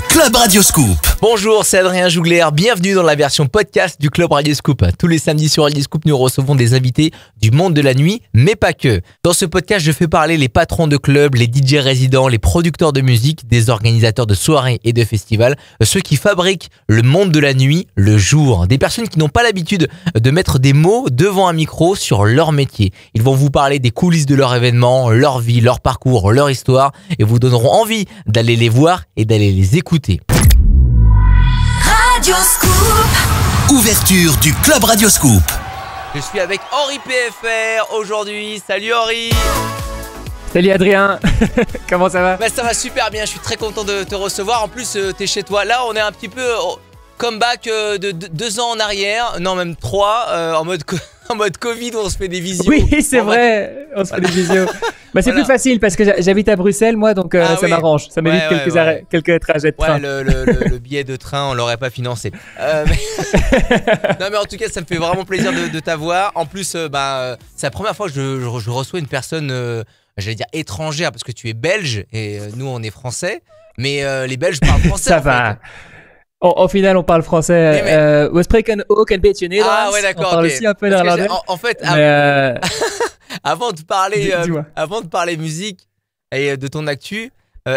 Club Radio Scoop. Bonjour, c'est Adrien Jougler, bienvenue dans la version podcast du Club Radio Scoop. Tous les samedis sur Radio Scoop, nous recevons des invités du monde de la nuit, mais pas que. Dans ce podcast, je fais parler les patrons de clubs, les DJ résidents, les producteurs de musique, des organisateurs de soirées et de festivals, ceux qui fabriquent le monde de la nuit le jour. Des personnes qui n'ont pas l'habitude de mettre des mots devant un micro sur leur métier. Ils vont vous parler des coulisses de leur événement, leur vie, leur parcours, leur histoire et vous donneront envie d'aller les voir et d'aller les écouter. Radio Scoop. Ouverture du Club Radio Scoop. Je suis avec Henri PFR aujourd'hui. Salut Henri. Salut Adrien. Comment ça va? Ça va super bien, je suis très content de te recevoir. En plus, t'es chez toi. Là, on est un petit peu comeback de 2 ans en arrière. Non, même 3, en mode Covid où on se fait des visios. Oui, c'est vrai, on se fait des visios. C'est plus facile parce que j'habite à Bruxelles, moi, donc ça m'arrange. Ça m'évite quelques trajets de train. Le billet de train, on l'aurait pas financé. Non, mais en tout cas, ça me fait vraiment plaisir de t'avoir. En plus, c'est la première fois que je reçois une personne, j'allais dire étrangère, parce que tu es belge et nous, on est français. Mais les Belges parlent français. Ça va. Au final, on parle français. We spreken ook een beetje Nederlands. Ah ouais, d'accord. On parle aussi un peu néerlandais. En fait, avant de parler musique et de ton actu,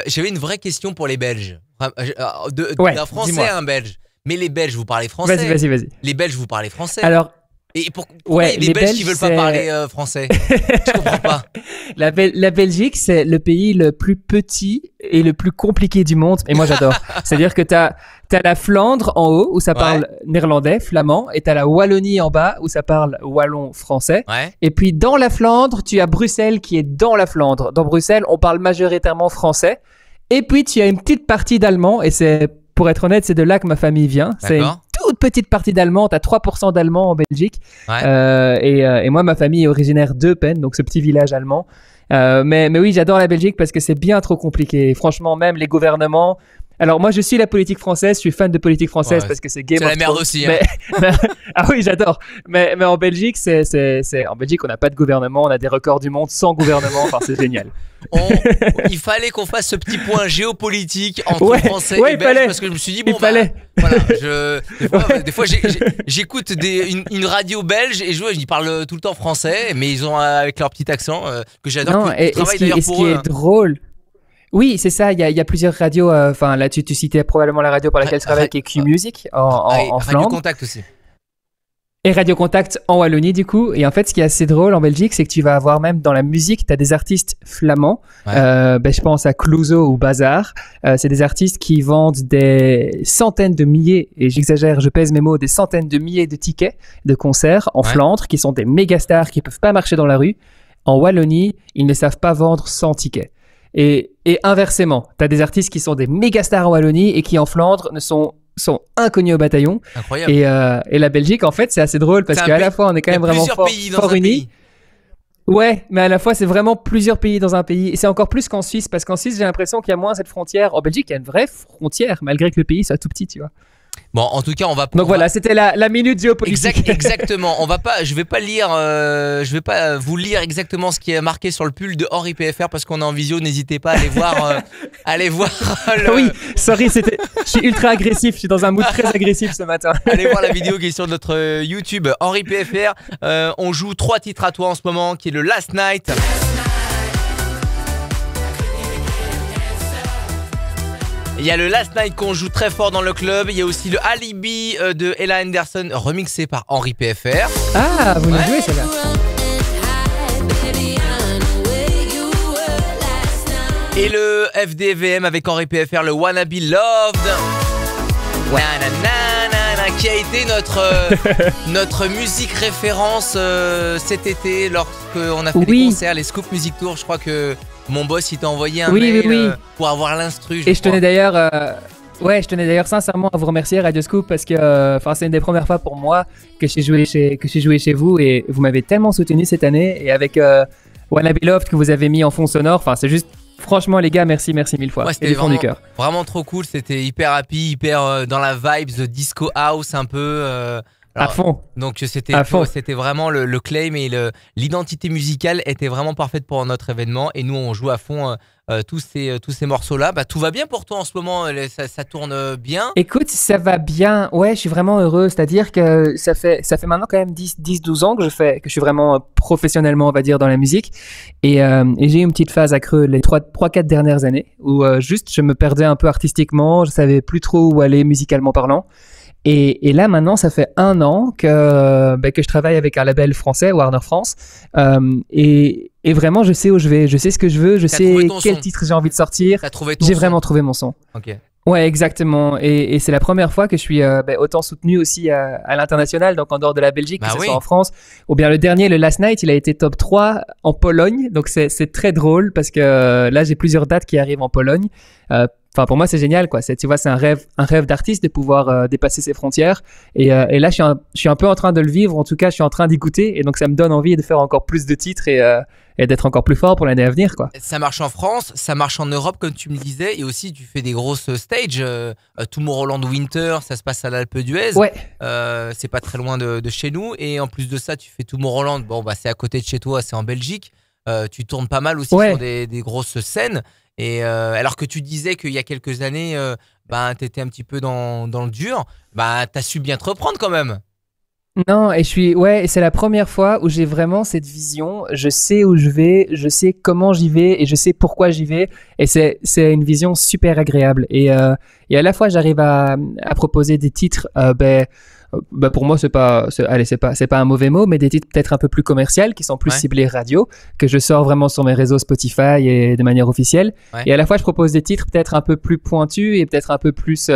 j'avais une vraie question pour les Belges. D'un Français dis-moi. à un Belge. Mais les Belges, vous parlez français? Vas-y. Les Belges, vous parlez français? Alors, et pourquoi les Belges qui veulent pas parler français? Je comprends pas. La Belgique, c'est le pays le plus petit et le plus compliqué du monde. Et moi, j'adore. C'est-à-dire que t'as la Flandre en haut où ça parle néerlandais, flamand, et t'as la Wallonie en bas où ça parle wallon français. Ouais. Et puis dans la Flandre, tu as Bruxelles qui est dans la Flandre. Dans Bruxelles, on parle majoritairement français. Et puis tu as une petite partie d'allemand et pour être honnête, c'est de là que ma famille vient. D'accord. C'est une toute petite partie d'allemand. T'as 3% d'allemand en Belgique. Ouais. Et moi, ma famille est originaire d'Eupen, donc ce petit village allemand. Mais oui, j'adore la Belgique parce que c'est bien trop compliqué. Franchement, même les gouvernements. Alors moi, je suis la politique française. Je suis fan de politique française parce que c'est Game of Thrones. C'est la merde aussi. Hein. Ah oui, j'adore. Mais en Belgique, en Belgique, on n'a pas de gouvernement. On a des records du monde sans gouvernement. Enfin, c'est génial. Il fallait qu'on fasse ce petit point géopolitique entre Français et Belges parce que je me suis dit des fois j'écoute une radio belge et ils parlent tout le temps français, mais ils ont avec leur petit accent que j'adore. Non, et ce qui est drôle. Oui, c'est ça. Il y a plusieurs radios. Enfin, là, tu citais probablement la radio par laquelle je travaille, qui est Q-Music en Flandre. Radio Contact aussi. Et Radio Contact en Wallonie, du coup. Et en fait, ce qui est assez drôle en Belgique, c'est que tu vas avoir même dans la musique, tu as des artistes flamands. Ouais. Je pense à Clouseau ou Bazar. C'est des artistes qui vendent des centaines de milliers, et j'exagère, je pèse mes mots, des centaines de milliers de tickets de concerts en Flandre, qui sont des méga stars qui peuvent pas marcher dans la rue. En Wallonie, ils ne savent pas vendre 100 tickets. Et inversement, tu as des artistes qui sont des méga stars en Wallonie et qui en Flandre sont inconnus au bataillon. Incroyable. Et la Belgique, en fait, c'est assez drôle parce qu'à la fois, on est quand même vraiment fort unis. Ouais, mais à la fois, c'est vraiment plusieurs pays dans un pays. Et c'est encore plus qu'en Suisse, parce qu'en Suisse, j'ai l'impression qu'il y a moins cette frontière. En Belgique, il y a une vraie frontière, malgré que le pays soit tout petit, tu vois. Bon, en tout cas, Donc voilà, c'était la minute géopolitique. Exactement. Je vais pas vous lire exactement ce qui est marqué sur le pull de Henri PFR parce qu'on est en visio. N'hésitez pas à aller voir. Oui, sorry, je suis ultra agressif. Je suis dans un mood très agressif ce matin. Allez voir la vidéo qui est sur notre YouTube Henri PFR. On joue 3 titres à toi en ce moment, qui est le Last Night. Il y a le Last Night qu'on joue très fort dans le club. Il y a aussi le Alibi de Ella Henderson remixé par Henri PFR. Ah, vous nous jouez celle-là. Et le FDVM avec Henri PFR, le Wanna Be Loved. Qui a été notre musique référence cet été lorsqu'on a fait les concerts, les Scoop Music Tour. Je crois que mon boss il t'a envoyé un mail pour avoir l'instru. Et je tenais d'ailleurs sincèrement à vous remercier Radio Scoop parce que c'est une des premières fois pour moi que j'ai joué chez vous et vous m'avez tellement soutenu cette année et avec Wanna Be Loved que vous avez mis en fond sonore, c'est juste franchement les gars, merci mille fois. Ouais, c'était du fond du cœur. Vraiment trop cool, c'était hyper happy, hyper dans la vibes de disco house un peu. À fond. Donc c'était vraiment le claim et l'identité musicale était vraiment parfaite pour notre événement et nous on joue à fond tous ces morceaux-là. Tout va bien pour toi en ce moment, ça tourne bien? Écoute, ça va bien. Ouais, je suis vraiment heureux. C'est-à-dire que ça fait maintenant quand même 10-12 ans que je suis vraiment professionnellement, on va dire, dans la musique. Et j'ai eu une petite phase à creux les 3-4 dernières années où juste je me perdais un peu artistiquement, je savais plus trop où aller musicalement parlant. Et là, maintenant, ça fait 1 an que je travaille avec un label français, Warner France. Et vraiment, je sais où je vais. Je sais ce que je veux. Je sais quel titre j'ai envie de sortir. J'ai vraiment trouvé mon son. Ok. Ouais, exactement. Et c'est la première fois que je suis autant soutenu aussi à l'international, donc en dehors de la Belgique, que ce soit en France. Ou bien le dernier, le Last Night, il a été top 3 en Pologne. Donc c'est très drôle parce que là, j'ai plusieurs dates qui arrivent en Pologne. Enfin, pour moi, c'est génial, quoi. Tu vois, c'est un rêve d'artiste de pouvoir dépasser ses frontières. Et là, je suis un peu en train de le vivre. En tout cas, je suis en train d'écouter. Et donc, ça me donne envie de faire encore plus de titres et d'être encore plus fort pour l'année à venir, quoi. Ça marche en France, ça marche en Europe, comme tu me disais. Et aussi, tu fais des grosses stages. Tomorrowland Winter, ça se passe à l'Alpe d'Huez. Ouais. C'est pas très loin de chez nous. Et en plus de ça, tu fais Tomorrowland. Bon, c'est à côté de chez toi, c'est en Belgique. Tu tournes pas mal aussi sur des grosses scènes. Et alors que tu disais qu'il y a quelques années, tu étais un petit peu dans le dur, tu as su bien te reprendre quand même. Non, et c'est la première fois où j'ai vraiment cette vision. Je sais où je vais, je sais comment j'y vais et je sais pourquoi j'y vais. Et c'est une vision super agréable. Et à la fois, j'arrive à proposer des titres, pour moi, c'est pas un mauvais mot, mais des titres peut-être un peu plus commerciaux qui sont plus ciblés radio, que je sors vraiment sur mes réseaux Spotify et de manière officielle. Ouais. Et à la fois, je propose des titres peut-être un peu plus pointus et peut-être un peu plus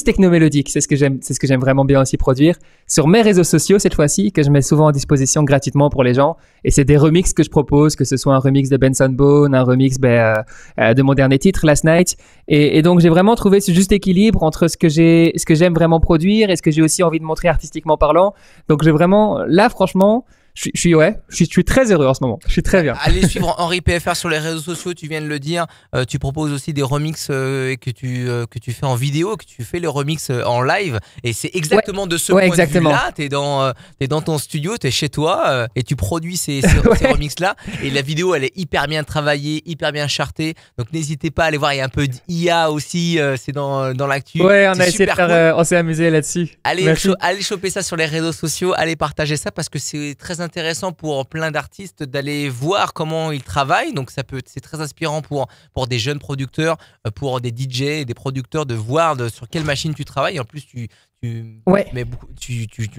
technomélodique. C'est ce que j'aime vraiment bien aussi produire sur mes réseaux sociaux cette fois-ci, que je mets souvent à disposition gratuitement pour les gens. Et c'est des remixes que je propose, que ce soit un remix de Benson Boone, un remix de mon dernier titre Last Night. Et donc j'ai vraiment trouvé ce juste équilibre entre ce que j'aime vraiment produire et ce que j'ai aussi envie de montrer artistiquement parlant. Donc j'ai vraiment, là franchement, je suis très heureux en ce moment. Je suis très bien. Allez suivre Henri PFR sur les réseaux sociaux, tu viens de le dire. Tu proposes aussi des remixes que tu fais en vidéo, que tu fais les remixes en live. Et c'est exactement de ce point de vue-là. T'es dans ton studio, t'es chez toi et tu produis ces remixes-là. Et la vidéo, elle est hyper bien travaillée, hyper bien chartée. Donc n'hésitez pas à aller voir. Il y a un peu d'IA aussi, c'est dans l'actu. Ouais, on a essayé de faire, on s'est amusé là-dessus. Allez choper ça sur les réseaux sociaux, allez partager ça parce que c'est très intéressant pour plein d'artistes d'aller voir comment ils travaillent. Donc c'est très inspirant pour des jeunes producteurs, pour des DJ et des producteurs de voir sur quelle machine tu travailles. Et en plus tu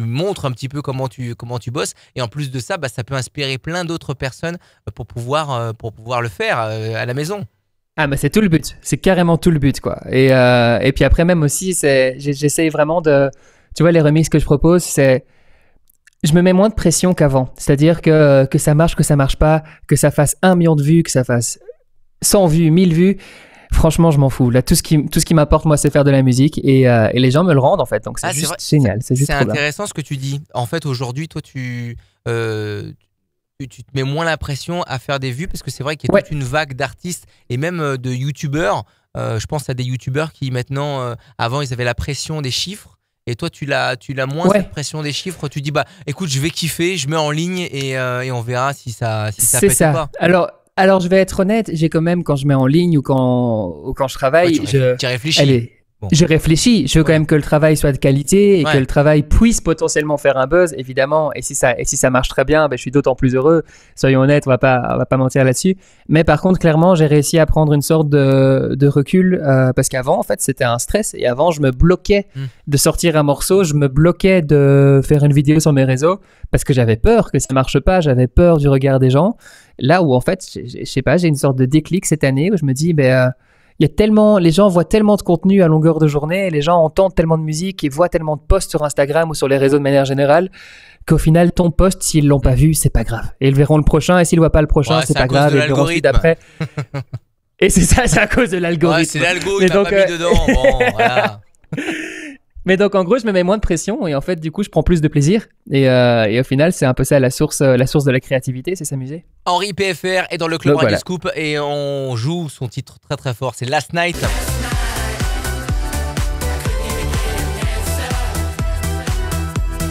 montres un petit peu comment tu bosses. Et en plus de ça, ça peut inspirer plein d'autres personnes pour pouvoir le faire à la maison. Ah, c'est tout le but. C'est carrément tout le but, quoi. Et puis après même aussi, j'essaye vraiment de, tu vois, les remixes que je propose, je me mets moins de pression qu'avant. C'est-à-dire que ça marche, que ça marche pas, que ça fasse 1 million de vues, que ça fasse 100 vues, 1000 vues. Franchement, je m'en fous. Là, tout ce qui m'apporte, moi, c'est faire de la musique et les gens me le rendent, en fait. Donc, c'est juste génial. C'est juste intéressant ce que tu dis. En fait, aujourd'hui, toi, tu te mets moins la pression à faire des vues parce que c'est vrai qu'il y a toute une vague d'artistes et même de youtubeurs. Je pense à des youtubeurs qui, maintenant, avant, ils avaient la pression des chiffres. Et toi, tu l'as moins cette pression des chiffres. Tu dis, écoute, je vais kiffer, je mets en ligne et on verra si ça pète ou pas. Alors, je vais être honnête, j'ai quand même, quand je mets en ligne ou quand je travaille, tu réfléchis. Je réfléchis. Je veux quand même que le travail soit de qualité et que le travail puisse potentiellement faire un buzz, évidemment. Et si ça marche très bien, je suis d'autant plus heureux. Soyons honnêtes, on va pas mentir là-dessus. Mais par contre, clairement, j'ai réussi à prendre une sorte de recul parce qu'avant, en fait, c'était un stress. Et avant, je me bloquais de sortir un morceau, je me bloquais de faire une vidéo sur mes réseaux parce que j'avais peur que ça marche pas, j'avais peur du regard des gens. Là où, en fait, je sais pas, j'ai une sorte de déclic cette année où je me dis, les gens voient tellement de contenu à longueur de journée, les gens entendent tellement de musique et voient tellement de posts sur Instagram ou sur les réseaux de manière générale qu'au final, ton post, s'ils l'ont pas vu, c'est pas grave. Et ils verront le prochain et s'ils voient pas le prochain, c'est pas grave. Et ils verront celui d'après. Et c'est ça, c'est à cause de l'algorithme. Ouais, c'est l'algo, il m'a pas mis dedans. Bon, voilà. Mais donc, en gros, je me mets moins de pression et en fait, du coup, je prends plus de plaisir. Et au final, c'est un peu ça la source de la créativité, c'est s'amuser. Henri PFR est dans le Club Radio Scoop et on joue son titre très très fort, c'est Last Night.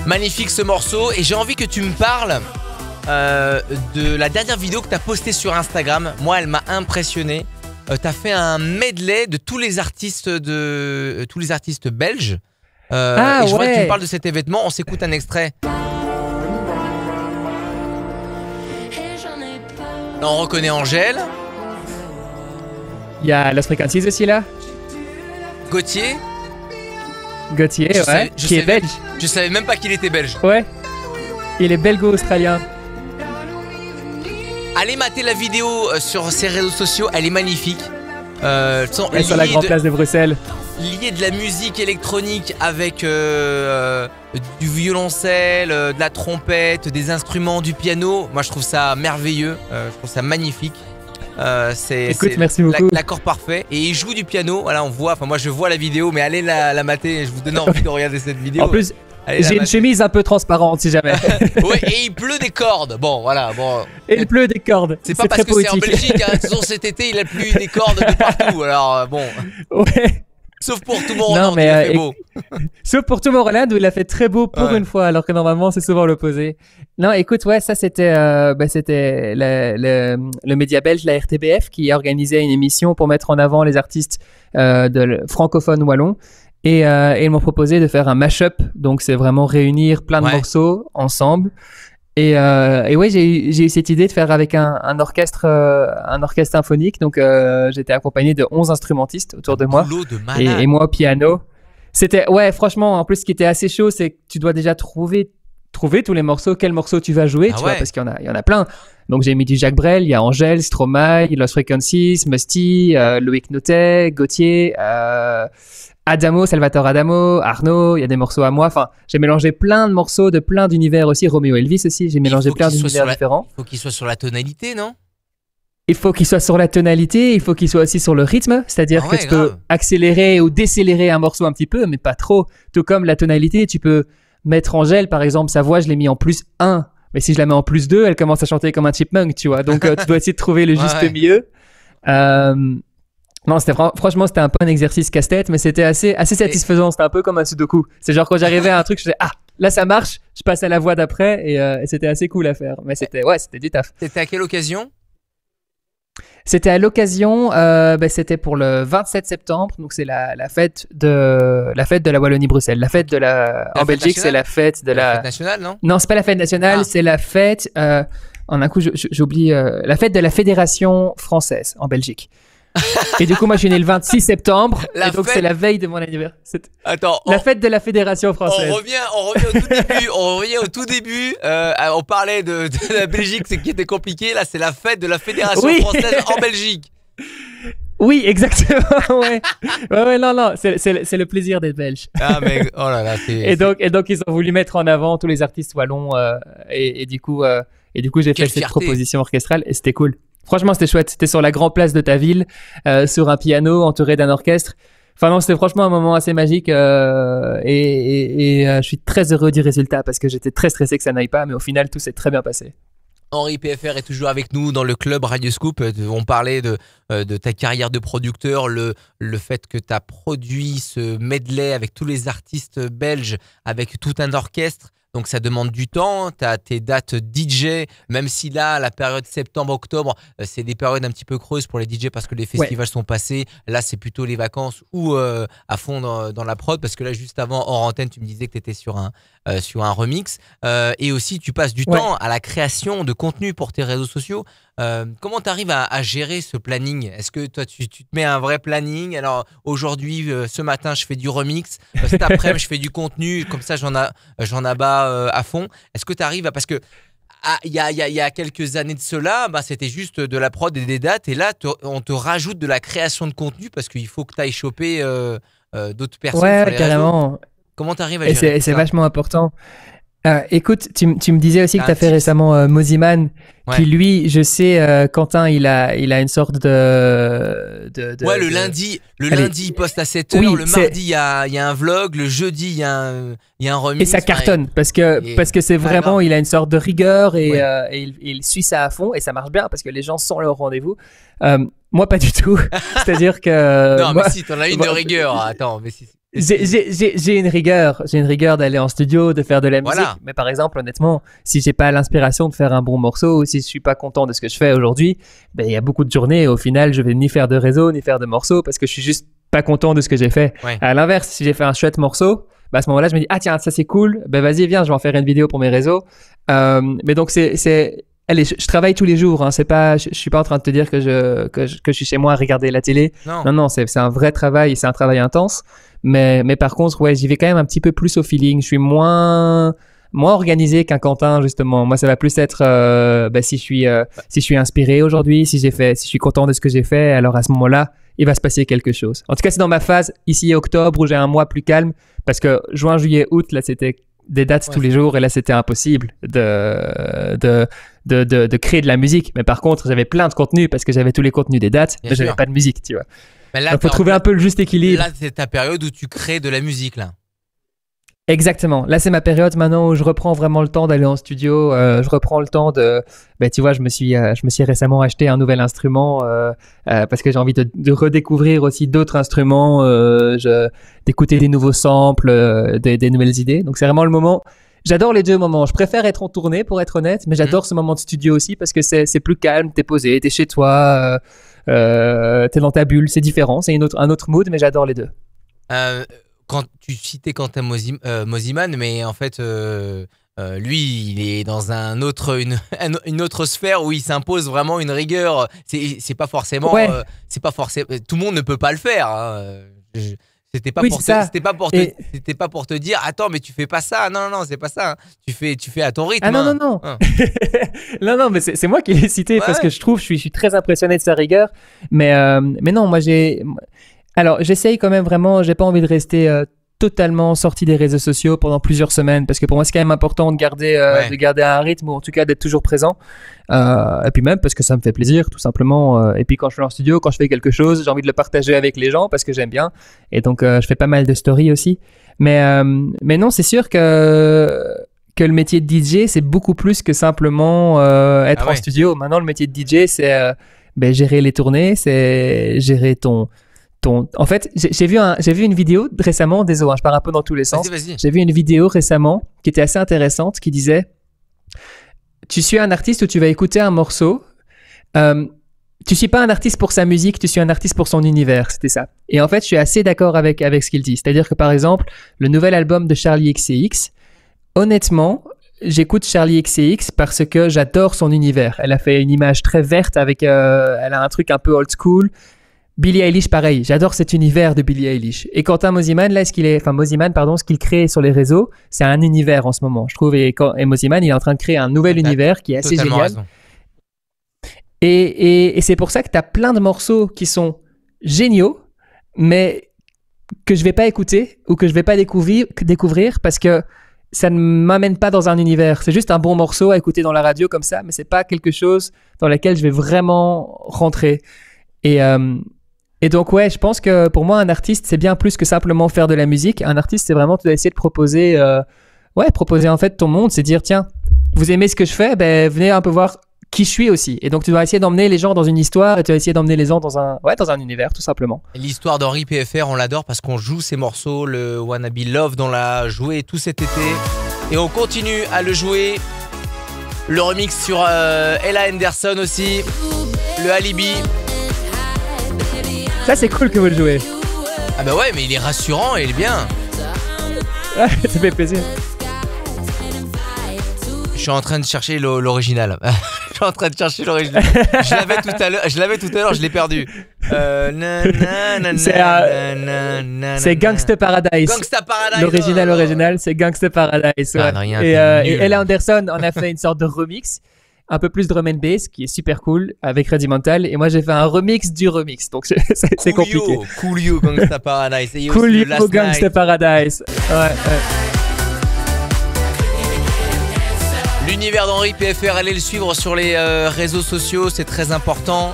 Magnifique ce morceau. Et j'ai envie que tu me parles de la dernière vidéo que tu as postée sur Instagram. Moi, elle m'a impressionné. Tu as fait un medley de tous les artistes belges. Et je voudrais que tu me parles de cet événement. On s'écoute un extrait. Là, on reconnaît Angèle. Il y a Lost Frequencies aussi là. Gauthier, qui est belge. Je savais même pas qu'il était belge. Ouais. Il est belgo-australien. Allez mater la vidéo sur ses réseaux sociaux, elle est magnifique. Elle est sur la grande place de Bruxelles. Lié de la musique électronique avec du violoncelle, de la trompette, des instruments, du piano. Moi je trouve ça merveilleux, je trouve ça magnifique. Écoute, merci beaucoup. L'accord parfait. Et il joue du piano, voilà on voit, enfin moi je vois la vidéo, mais allez la mater, je vous donne envie de regarder cette vidéo. En plus, j'ai une chemise un peu transparente si jamais. Ouais, et il pleut des cordes. Bon, voilà. Bon. Et il pleut des cordes. C'est pas parce que c'est en Belgique. Hein. Disons, cet été, il a plu des cordes de partout. Alors, bon. Ouais. Sauf pour Tomorrowland, il a fait beau. Sauf pour Tomorrowland où il a fait très beau pour une fois, alors que normalement, c'est souvent l'opposé. Non, écoute, ouais, ça, c'était le média belge, la RTBF, qui organisait une émission pour mettre en avant les artistes francophones wallons. Et ils m'ont proposé de faire un mash-up, donc c'est vraiment réunir plein de morceaux ensemble. Et ouais, j'ai eu cette idée de faire avec un orchestre symphonique. Donc j'étais accompagné de 11 instrumentistes autour de moi. Et moi au piano. C'était franchement, en plus ce qui était assez chaud, c'est que tu dois déjà trouver tous les morceaux, quel morceau tu vas jouer, tu vois, parce qu'il y en a plein. Donc j'ai mis du Jacques Brel, il y a Angèle, Stromae, Lost Frequencies, Musty, Loïc Notet, Gauthier, Salvatore Adamo, Arnaud, il y a des morceaux à moi. Enfin, j'ai mélangé plein de morceaux de plein d'univers aussi. Roméo Elvis aussi, j'ai mélangé plein d'univers différents. Il faut qu'il soit sur la tonalité, non ? Il faut qu'il soit sur la tonalité, il faut qu'il soit aussi sur le rythme. C'est-à-dire que tu peux accélérer ou décélérer un morceau un petit peu, mais pas trop. Tout comme la tonalité, tu peux mettre Angèle, par exemple, sa voix, je l'ai mis en +1. Mais si je la mets en +2, elle commence à chanter comme un chipmunk, tu vois. Donc, tu dois essayer de trouver le juste milieu. Non, franchement, c'était un peu un exercice casse-tête, mais c'était assez satisfaisant. C'était un peu comme un sudoku. C'est genre quand j'arrivais à un truc, je disais, là ça marche, je passe à la voie d'après et c'était assez cool à faire. Mais c'était du taf. C'était à quelle occasion ? C'était à l'occasion, c'était pour le 27 septembre, donc c'est la fête de la Wallonie-Bruxelles. La fête en Belgique, c'est la fête de la fête nationale, non ? Non, c'est pas la fête nationale, c'est la fête, en un coup j'oublie, la fête de la Fédération française en Belgique. Et du coup, moi, je suis né le 26 septembre. Et donc, c'est la veille de mon anniversaire. Attends. La fête de la Fédération française. On revient au tout début. On parlait de la Belgique, c'est qui était compliqué. Là, c'est la fête de la Fédération française en Belgique. Oui, exactement. Ouais, non. C'est le plaisir d'être belge. Ah, mais oh là là. Et donc, ils ont voulu mettre en avant tous les artistes wallons. Et du coup, j'ai fait cette proposition orchestrale et c'était cool. Franchement, c'était chouette. C'était sur la grande place de ta ville, sur un piano, entouré d'un orchestre. Enfin non, c'était franchement un moment assez magique et je suis très heureux du résultat parce que j'étais très stressé que ça n'aille pas, mais au final, tout s'est très bien passé. Henri PFR est toujours avec nous dans le club Radio Scoop. On parlait de ta carrière de producteur, le fait que tu as produit ce medley avec tous les artistes belges, avec tout un orchestre. Donc ça demande du temps, tu as tes dates DJ, même si là, la période septembre-octobre, c'est des périodes un petit peu creuses pour les DJ parce que les festivals sont passés. Là, c'est plutôt les vacances ou à fond dans la prod, parce que là, juste avant, hors antenne, tu me disais que tu étais sur un remix. Et aussi, tu passes du temps à la création de contenu pour tes réseaux sociaux. Comment tu arrives à gérer ce planning ? Est-ce que toi, tu te mets un vrai planning ? Alors, aujourd'hui, ce matin, je fais du remix. Cet après-midi, je fais du contenu. Comme ça, j'en abats à fond. Est-ce que tu arrives à... Parce que il y a quelques années de cela, c'était juste de la prod et des dates. Et là, on te rajoute de la création de contenu parce qu'il faut que tu ailles choper d'autres personnes. Ouais, carrément. Comment tu arrives à gérer ça ? Et c'est vachement important. Écoute, tu me disais aussi que tu as fait récemment Moziman, qui lui, je sais, Quentin, il a une sorte de le lundi, il poste à 7h, le mardi, il y a un vlog, le jeudi, il y a un remix. Et ça cartonne, parce que c'est vraiment, il a une sorte de rigueur et il suit ça à fond et ça marche bien parce que les gens sont là au rendez-vous. Moi, pas du tout. C'est-à-dire que... Non, mais si, t'en as une de rigueur. Attends, mais si. J'ai une rigueur d'aller en studio, de faire de la musique. Voilà. Mais par exemple, honnêtement, si j'ai pas l'inspiration de faire un bon morceau ou si je suis pas content de ce que je fais aujourd'hui, ben il y a beaucoup de journées. Au final, je vais ni faire de réseau ni faire de morceaux parce que je suis juste pas content de ce que j'ai fait. Ouais. À l'inverse, si j'ai fait un chouette morceau, ben à ce moment-là, je me dis ah tiens ça c'est cool. Ben vas-y viens, je vais en faire une vidéo pour mes réseaux. Mais donc allez, je travaille tous les jours. Hein. C'est pas, je suis pas en train de te dire que je suis chez moi à regarder la télé. Non, c'est un vrai travail. C'est un travail intense. Mais par contre, ouais, j'y vais quand même un petit peu plus au feeling. Je suis moins organisé qu'un Quentin justement. Moi, ça va plus être si je suis inspiré aujourd'hui, si je suis content de ce que j'ai fait, alors à ce moment-là, il va se passer quelque chose. En tout cas, c'est dans ma phase ici octobre où j'ai un mois plus calme parce que juin, juillet, août, là, c'était des dates tous les jours et là c'était impossible de créer de la musique. Mais par contre j'avais plein de contenu parce que j'avais tous les contenus des dates, mais j'avais pas de musique, tu vois. Mais là, donc faut trouver un peu le juste équilibre. Là c'est ta période où tu crées de la musique là. Exactement. Là, c'est ma période maintenant où je reprends vraiment le temps d'aller en studio. Je reprends le temps de... tu vois, je me suis récemment acheté un nouvel instrument parce que j'ai envie de redécouvrir aussi d'autres instruments, d'écouter des nouveaux samples, des nouvelles idées. Donc, c'est vraiment le moment... J'adore les deux moments. Je préfère être en tournée, pour être honnête, mais j'adore ce moment de studio aussi parce que c'est plus calme, t'es posé, t'es chez toi, t'es dans ta bulle, c'est différent. C'est un autre mood, mais j'adore les deux. Quand tu citais Quentin Mosimann, mais en fait, lui, il est dans une autre sphère où il s'impose vraiment une rigueur. C'est pas forcément, tout le monde ne peut pas le faire. Hein. C'était pas pour te dire attends mais tu fais pas ça. Non, c'est pas ça. Hein. Tu fais à ton rythme. Ah non. Hein. non, mais c'est moi qui l'ai cité parce que je suis très impressionné de sa rigueur. Mais non, alors, j'essaye quand même vraiment, j'ai pas envie de rester totalement sorti des réseaux sociaux pendant plusieurs semaines parce que pour moi, c'est quand même important de garder un rythme ou en tout cas d'être toujours présent. Et puis même parce que ça me fait plaisir, tout simplement. Et puis quand je suis en studio, quand je fais quelque chose, j'ai envie de le partager avec les gens parce que j'aime bien. Et donc, je fais pas mal de stories aussi. Mais non, c'est sûr que le métier de DJ, c'est beaucoup plus que simplement être en studio. Maintenant, le métier de DJ, c'est gérer les tournées, c'est gérer ton... En fait, j'ai vu une vidéo récemment, désolé, je pars un peu dans tous les sens. Vas-y. J'ai vu une vidéo récemment qui était assez intéressante, qui disait tu suis un artiste où tu vas écouter un morceau, tu suis pas un artiste pour sa musique, tu suis un artiste pour son univers, c'était ça. Et en fait, je suis assez d'accord avec ce qu'il dit. C'est-à-dire que par exemple, le nouvel album de Charli XCX, honnêtement, j'écoute Charli XCX parce que j'adore son univers. Elle a fait une image très verte avec, elle a un truc un peu old school. Billie Eilish, pareil. J'adore cet univers de Billie Eilish. Et Quentin Mosimann, là, ce qu'il crée sur les réseaux, c'est un univers en ce moment, je trouve. Et Mosimann, il est en train de créer un nouvel univers qui est assez génial. Raison. Et c'est pour ça que tu as plein de morceaux qui sont géniaux, mais que je vais pas écouter ou que je vais pas découvrir parce que ça ne m'amène pas dans un univers. C'est juste un bon morceau à écouter dans la radio comme ça, mais c'est pas quelque chose dans lequel je vais vraiment rentrer. Et donc ouais, je pense que pour moi un artiste c'est bien plus que simplement faire de la musique. Un artiste c'est vraiment tu dois essayer de proposer en fait ton monde, c'est dire tiens, vous aimez ce que je fais, venez un peu voir qui je suis aussi. Et donc tu dois essayer d'emmener les gens dans une histoire et tu vas essayer d'emmener les gens dans un univers tout simplement. L'histoire d'Henri PFR, on l'adore parce qu'on joue ses morceaux, le Wanna Be Loved, on l'a joué tout cet été et on continue à le jouer. Le remix sur Ella Henderson aussi, le Alibi. Ça c'est cool que vous le jouez. Ah bah ouais, mais il est rassurant et il est bien. Ouais, ça fait plaisir. Je suis en train de chercher l'original. Je suis en train de chercher l'original. Je l'avais tout à l'heure, je l'ai perdu. C'est Gangsta Paradise. Gangsta Paradise. L'original, c'est Gangsta Paradise. Ouais. Et Ella Anderson en a fait une sorte de remix. Un peu plus drum and bass qui est super cool avec Rudimental et moi j'ai fait un remix du remix donc c'est compliqué. Coolio Gangsta Paradise. Coolio Gangsta Paradise. Ouais. L'univers d'Henri PFR, allez le suivre sur les réseaux sociaux, c'est très important.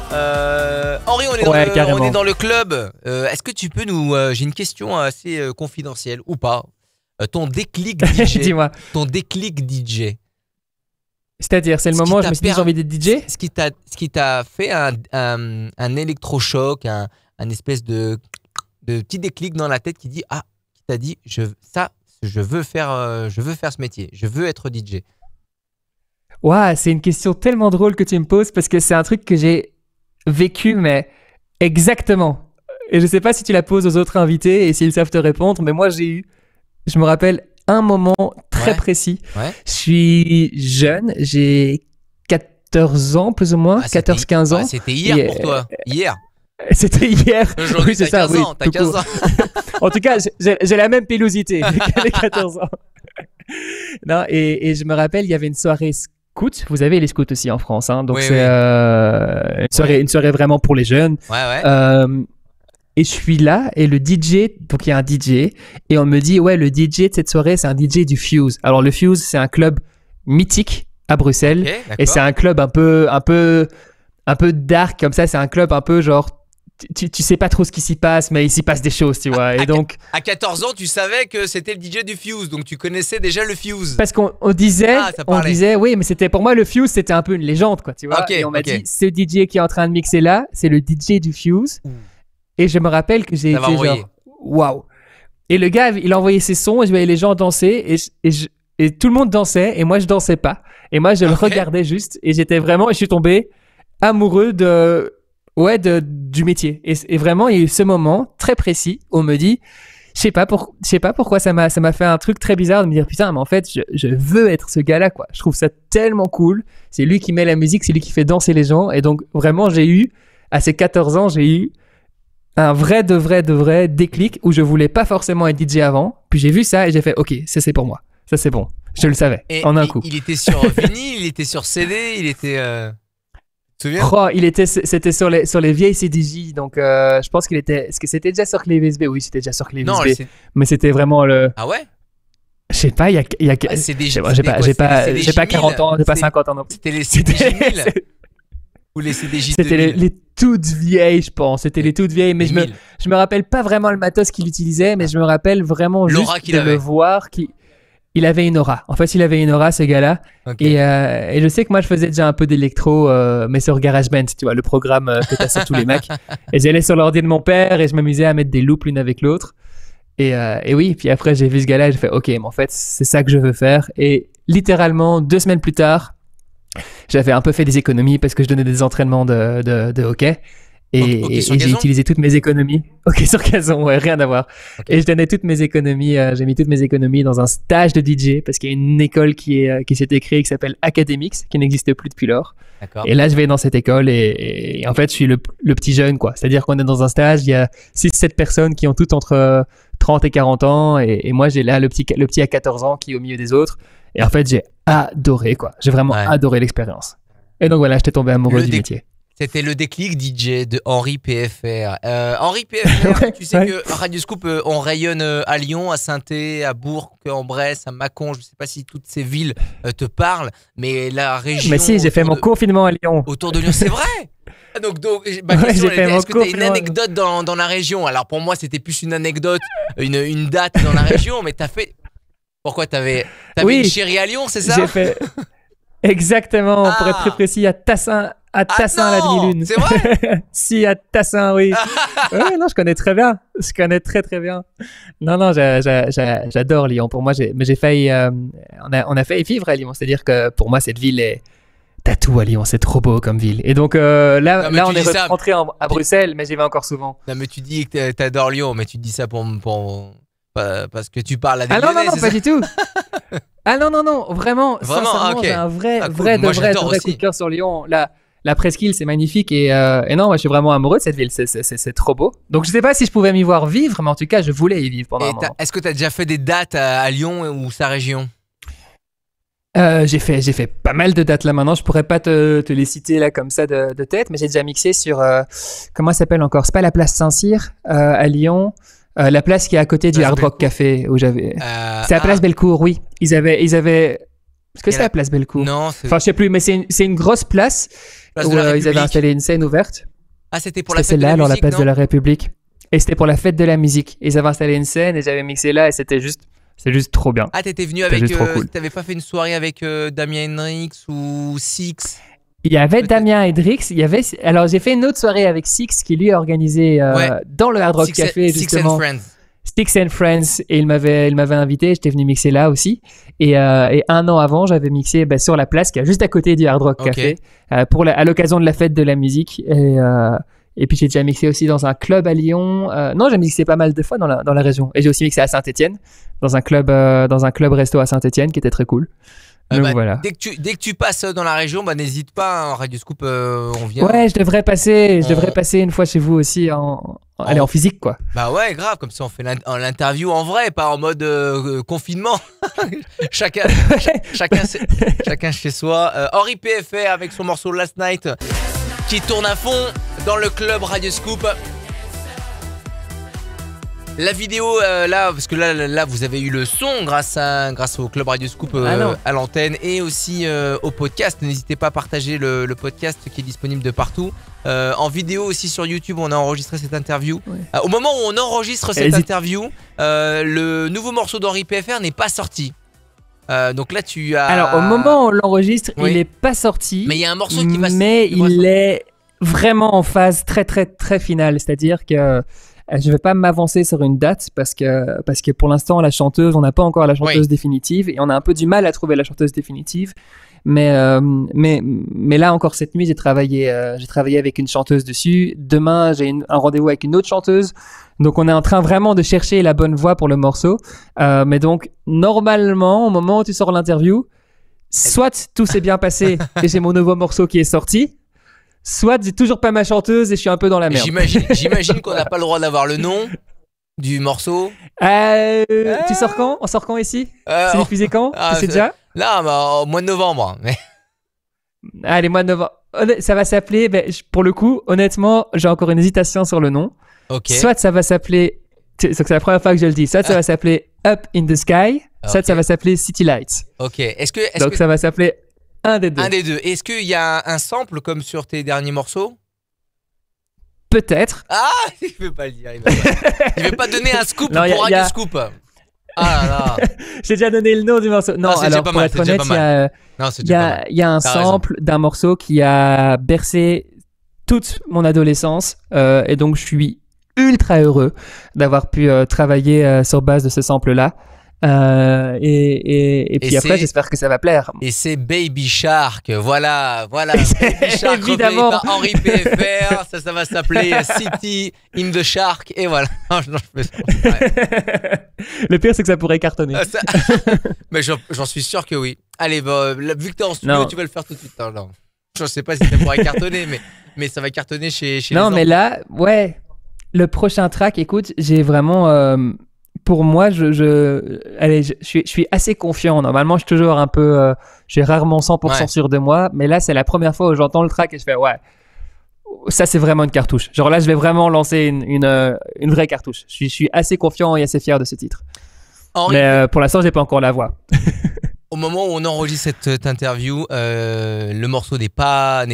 Henri, on est dans le club. Est-ce que tu peux nous... j'ai une question assez confidentielle ou pas. Ton déclic DJ. Dis-moi. Ton déclic DJ. C'est-à-dire, c'est le moment où je me suis dit j'ai envie d'être DJ. Ce qui t'a fait un électrochoc, un espèce de petit déclic dans la tête qui t'as dit je veux faire ce métier, je veux être DJ? Ouah, c'est une question tellement drôle que tu me poses parce que c'est un truc que j'ai vécu, mais exactement. Et je sais pas si tu la poses aux autres invités et s'ils savent te répondre, mais moi je me rappelle un moment très précis. Ouais. Je suis jeune, j'ai 14 ans plus ou moins, 14-15 ans. Ah, c'était hier pour toi, hier. C'était hier. Aujourd'hui, oui, c'est t'as 15 ça, ans, t'as 15 ans. En tout cas, j'ai la même pilosité qu'à 14 ans. Non, et je me rappelle, il y avait une soirée scout. Vous avez les scouts aussi en France, hein, donc c'est une soirée vraiment pour les jeunes. Ouais. Et je suis là, et le DJ, donc il y a un DJ, et on me dit, ouais, le DJ de cette soirée, c'est un DJ du Fuse. Alors le Fuse, c'est un club mythique à Bruxelles, et c'est un club un peu dark comme ça. C'est un club un peu genre, tu sais pas trop ce qui s'y passe, mais il s'y passe des choses, tu vois. Et donc, à 14 ans, tu savais que c'était le DJ du Fuse, donc tu connaissais déjà le Fuse. Parce qu'on disait, oui, mais c'était pour moi le Fuse, c'était un peu une légende, quoi, tu vois. Et on m'a dit, ce DJ qui est en train de mixer là, c'est le DJ du Fuse. Et je me rappelle que j'ai été genre, waouh. Et le gars, il a envoyé ses sons, et je voyais les gens danser, et tout le monde dansait, et moi je dansais pas. Et moi je le regardais juste, et je suis tombé amoureux du métier. Et vraiment, il y a eu ce moment très précis où on me dit, je sais pas pourquoi ça m'a fait un truc très bizarre de me dire, putain, mais en fait, je veux être ce gars-là, quoi. Je trouve ça tellement cool. C'est lui qui met la musique, c'est lui qui fait danser les gens. Et donc, vraiment, à ces 14 ans, j'ai eu un vrai de vrai déclic où je voulais pas forcément être DJ avant. Puis j'ai vu ça et j'ai fait, ok, ça c'est pour moi. Ça c'est bon. Je le savais, en un coup. Il était sur vinyle, il était sur CD, il était... Tu te souviens? C'était sur les vieilles CDJ, donc je pense qu'il était... Est-ce que c'était déjà sur clé USB? Oui, c'était déjà sur clé USB. Mais c'était vraiment le... Ah ouais? Je sais pas, il y a j'ai pas 40 ans, j'ai pas 50 ans non plus. C'était les CDJ 1000 ou les CDJ 2000? C'était les toutes vieilles, je pense. C'était les toutes vieilles, mais je me rappelle pas vraiment le matos qu'il utilisait, mais je me rappelle vraiment juste de le voir il avait une aura. En fait, il avait une aura, ce gars-là. Okay. Et je sais que moi, je faisais déjà un peu d'électro, mais sur GarageBand, tu vois, le programme que t'as sur tous les Macs. Et j'allais sur l'ordi de mon père et je m'amusais à mettre des loops l'une avec l'autre. Et oui, puis après, j'ai vu ce gars-là et j'ai fait, ok, mais en fait, c'est ça que je veux faire. Et littéralement, 2 semaines plus tard, j'avais un peu fait des économies parce que je donnais des entraînements de hockey. Et j'ai utilisé toutes mes économies. Ok, sur Gazon, ouais, rien à voir. Okay. Et je donnais toutes mes économies, j'ai mis toutes mes économies dans un stage de DJ parce qu'il y a une école qui s'était créée qui s'appelle Academix, qui n'existe plus depuis lors. D'accord. Et là, je vais dans cette école et en fait, je suis le petit jeune, quoi. C'est-à-dire qu'on est dans un stage, il y a 6-7 personnes qui ont toutes entre 30 et 40 ans et moi, j'ai là le petit à 14 ans qui est au milieu des autres. Et en fait, j'ai adoré, quoi. J'ai vraiment adoré l'expérience. Et donc voilà, j'étais tombé amoureux du métier. C'était le déclic DJ de Henri PFR. Henri PFR, tu sais que Radio Scoop, on rayonne à Lyon, à Saint-Étienne, à Bourg, en Bresse, à Mâcon. Je ne sais pas si toutes ces villes te parlent, mais la région... Mais si, j'ai fait mon confinement à Lyon. Aussi. Autour de Lyon, c'est vrai. Donc ma question était, est-ce que tu as une anecdote dans la région? Alors pour moi, c'était plus une anecdote, une date dans la région, mais tu as fait... Pourquoi t'avais une chérie à Lyon, c'est ça? J'ai fait... Exactement, pour être très précis, à Tassin. À Tassin, la demi-lune. C'est vrai? Si, à Tassin, oui. Ouais, non, je connais très bien. Je connais très, très bien. Non, j'adore Lyon. Pour moi, j'ai failli... on a failli vivre à Lyon. C'est-à-dire que pour moi, cette ville est... T'as tout à Lyon, c'est trop beau comme ville. Et donc là, on est rentré à Bruxelles, mais j'y vais encore souvent. Non, mais tu dis que t'adores Lyon, mais tu dis ça parce que tu parles à des Lyonnais, non, pas du tout. Ah non, vraiment sincèrement, j'ai un vrai coup de cœur sur Lyon. La presqu'île, c'est magnifique et non, moi je suis vraiment amoureux de cette ville, c'est trop beau. Donc je sais pas si je pouvais m'y voir vivre, mais en tout cas je voulais y vivre pendant un moment. Est-ce que tu as déjà fait des dates à Lyon ou sa région? J'ai fait pas mal de dates là maintenant, je pourrais pas te les citer là comme ça de tête, mais j'ai déjà mixé sur, comment ça s'appelle encore? C'est pas la place Saint-Cyr à Lyon, la place qui est à côté du Hard Rock Café où j'avais... c'est la place Bellecour, oui. Ils avaient... Est-ce que c'est la place Bellecour? Non. Enfin, je sais plus, mais c'est une grosse place où ils avaient installé une scène ouverte. Ah, c'était pour la fête de la musique, alors la place de la République. Et c'était pour la fête de la musique. Ils avaient installé une scène et j'avais mixé là et c'est juste trop bien. Ah, t'étais venu avec... Cool. T'avais pas fait une soirée avec Damien Hendrix ou Six? Il y avait Damien Hendrix. Alors, j'ai fait une autre soirée avec Six qui lui a organisé dans le Hard Rock Café, justement. Six and Friends. Sticks and Friends et il m'avait invité, j'étais venu mixer là aussi et 1 an avant j'avais mixé sur la place qui est juste à côté du Hard Rock Café à l'occasion de la fête de la musique et puis j'ai déjà mixé aussi dans un club à Lyon. Non, j'ai mixé pas mal de fois dans la région et j'ai aussi mixé à Saint-Étienne dans un club resto à Saint-Étienne qui était très cool. Donc, voilà. Dès que tu passes dans la région, n'hésite pas, en Radio Scoop, on vient. Ouais, je devrais passer une fois chez vous aussi en physique, quoi. Bah ouais, grave, comme ça on fait l'interview en vrai, pas en mode confinement. chacun chez soi. Henri PFR avec son morceau Last Night qui tourne à fond dans le club Radio Scoop. La vidéo là, parce que là vous avez eu le son grâce au Club Radio Scoop à l'antenne et aussi au podcast. N'hésitez pas à partager le podcast qui est disponible de partout. En vidéo aussi sur YouTube, on a enregistré cette interview. Ouais. Au moment où on enregistre cette interview, le nouveau morceau d'Henri PFR n'est pas sorti. Donc là tu as... Alors au moment où on l'enregistre, il n'est pas sorti. Mais il y a un morceau qui va... Mais il est vraiment en phase très très très finale. C'est-à-dire que... Je vais pas m'avancer sur une date parce que pour l'instant la chanteuse, on n'a pas encore la chanteuse définitive et on a un peu du mal à trouver la chanteuse définitive. Mais là encore cette nuit j'ai travaillé avec une chanteuse dessus. Demain j'ai un rendez-vous avec une autre chanteuse. Donc on est en train vraiment de chercher la bonne voix pour le morceau. Mais donc normalement au moment où tu sors l'interview, soit tout s'est bien passé et j'ai mon nouveau morceau qui est sorti. Soit j'ai toujours pas ma chanteuse et je suis un peu dans la merde. J'imagine qu'on n'a pas le droit d'avoir le nom du morceau. Tu sors quand ? On sort quand ici ? C'est diffusé quand ? Tu sais déjà ? Là, au mois de novembre. Mais... Allez, mois de novembre. Ça va s'appeler, pour le coup, honnêtement, j'ai encore une hésitation sur le nom. Okay. Soit ça va s'appeler, c'est la première fois que je le dis, soit ça va s'appeler Up in the Sky, soit ça va s'appeler City Lights. Ok. Donc ça va s'appeler... Un des deux. Est-ce qu'il y a un sample comme sur tes derniers morceaux ? Peut-être. Ah, il ne veut pas le dire. Il ne veut pas donner un scoop pour Radio Scoop. Ah là là. J'ai déjà donné le nom du morceau. Non, alors pour être honnête, il y a un sample d'un morceau qui a bercé toute mon adolescence. Et donc, je suis ultra heureux d'avoir pu travailler sur base de ce sample-là. Et puis après j'espère que ça va plaire. Et c'est Baby Shark, voilà Baby Shark évidemment par Henri PFR, ça va s'appeler City in the Shark et voilà. Le pire c'est que ça pourrait cartonner. Mais j'en suis sûr que oui. Allez, vu que t'es en studio, tu vas le faire tout de suite. Non. Je sais pas si ça pourrait cartonner, mais ça va cartonner chez les gens. Non mais là, le prochain track, écoute, j'ai vraiment... Pour moi, je suis assez confiant. Normalement, je suis toujours un peu... j'ai rarement 100% sûr de moi. Mais là, c'est la première fois où j'entends le track et je fais ça, c'est vraiment une cartouche. Genre là, je vais vraiment lancer une vraie cartouche. Je suis assez confiant et assez fier de ce titre. Mais pour l'instant, j'ai pas encore la voix. Au moment où on enregistre cette interview, le morceau n'est pas...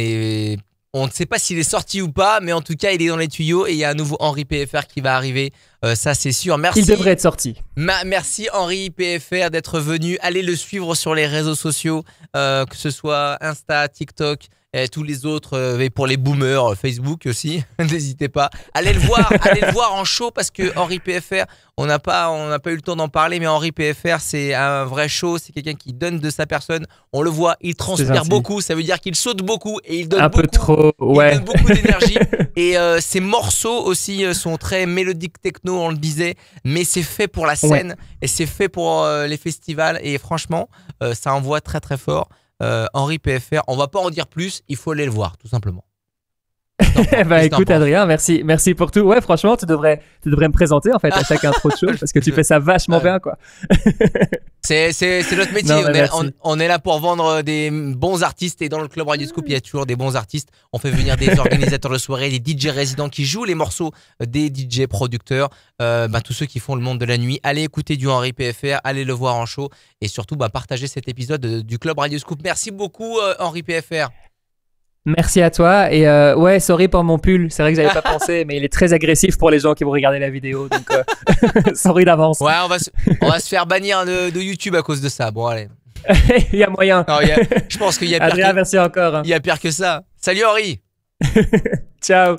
On ne sait pas s'il est sorti ou pas, mais en tout cas, il est dans les tuyaux et il y a un nouveau Henri PFR qui va arriver. Ça, c'est sûr. Merci. Il devrait être sorti. Merci Henri PFR d'être venu. Allez le suivre sur les réseaux sociaux, que ce soit Insta, TikTok, et tous les autres. Et pour les boomers, Facebook aussi. N'hésitez pas. Allez le voir en show parce que Henri PFR, on n'a pas eu le temps d'en parler, mais Henri PFR, c'est un vrai show. C'est quelqu'un qui donne de sa personne. On le voit, il transpire beaucoup. Ça veut dire qu'il saute beaucoup et il donne peu trop. Ouais. Il donne beaucoup d'énergie. Et ses morceaux aussi sont très mélodiques techno, on le disait, mais c'est fait pour la scène et c'est fait pour les festivals. Et franchement, ça envoie très très fort. Henri PFR, on va pas en dire plus, il faut aller le voir, tout simplement. Écoute Adrien, merci pour tout. Ouais, franchement, tu devrais me présenter en fait à chaque intro de show parce que tu fais ça vachement bien quoi. C'est notre métier. Non, on est là pour vendre des bons artistes et dans le Club Radio Scoop, il y a toujours des bons artistes. On fait venir des organisateurs de soirée, des DJ résidents qui jouent les morceaux des DJ producteurs, tous ceux qui font le monde de la nuit. Allez écouter du Henri PFR, allez le voir en show et surtout partagez cet épisode du Club Radio Scoop. Merci beaucoup Henri PFR. Merci à toi et sorry pour mon pull, c'est vrai que j'avais pas pensé mais il est très agressif pour les gens qui vont regarder la vidéo donc sorry d'avance. Ouais, on va se faire bannir de YouTube à cause de ça. Bon allez. Il y a moyen. Non, je pense qu'il y a pire. Adrien, merci encore. Il y a pire que ça. Salut Henri. Ciao.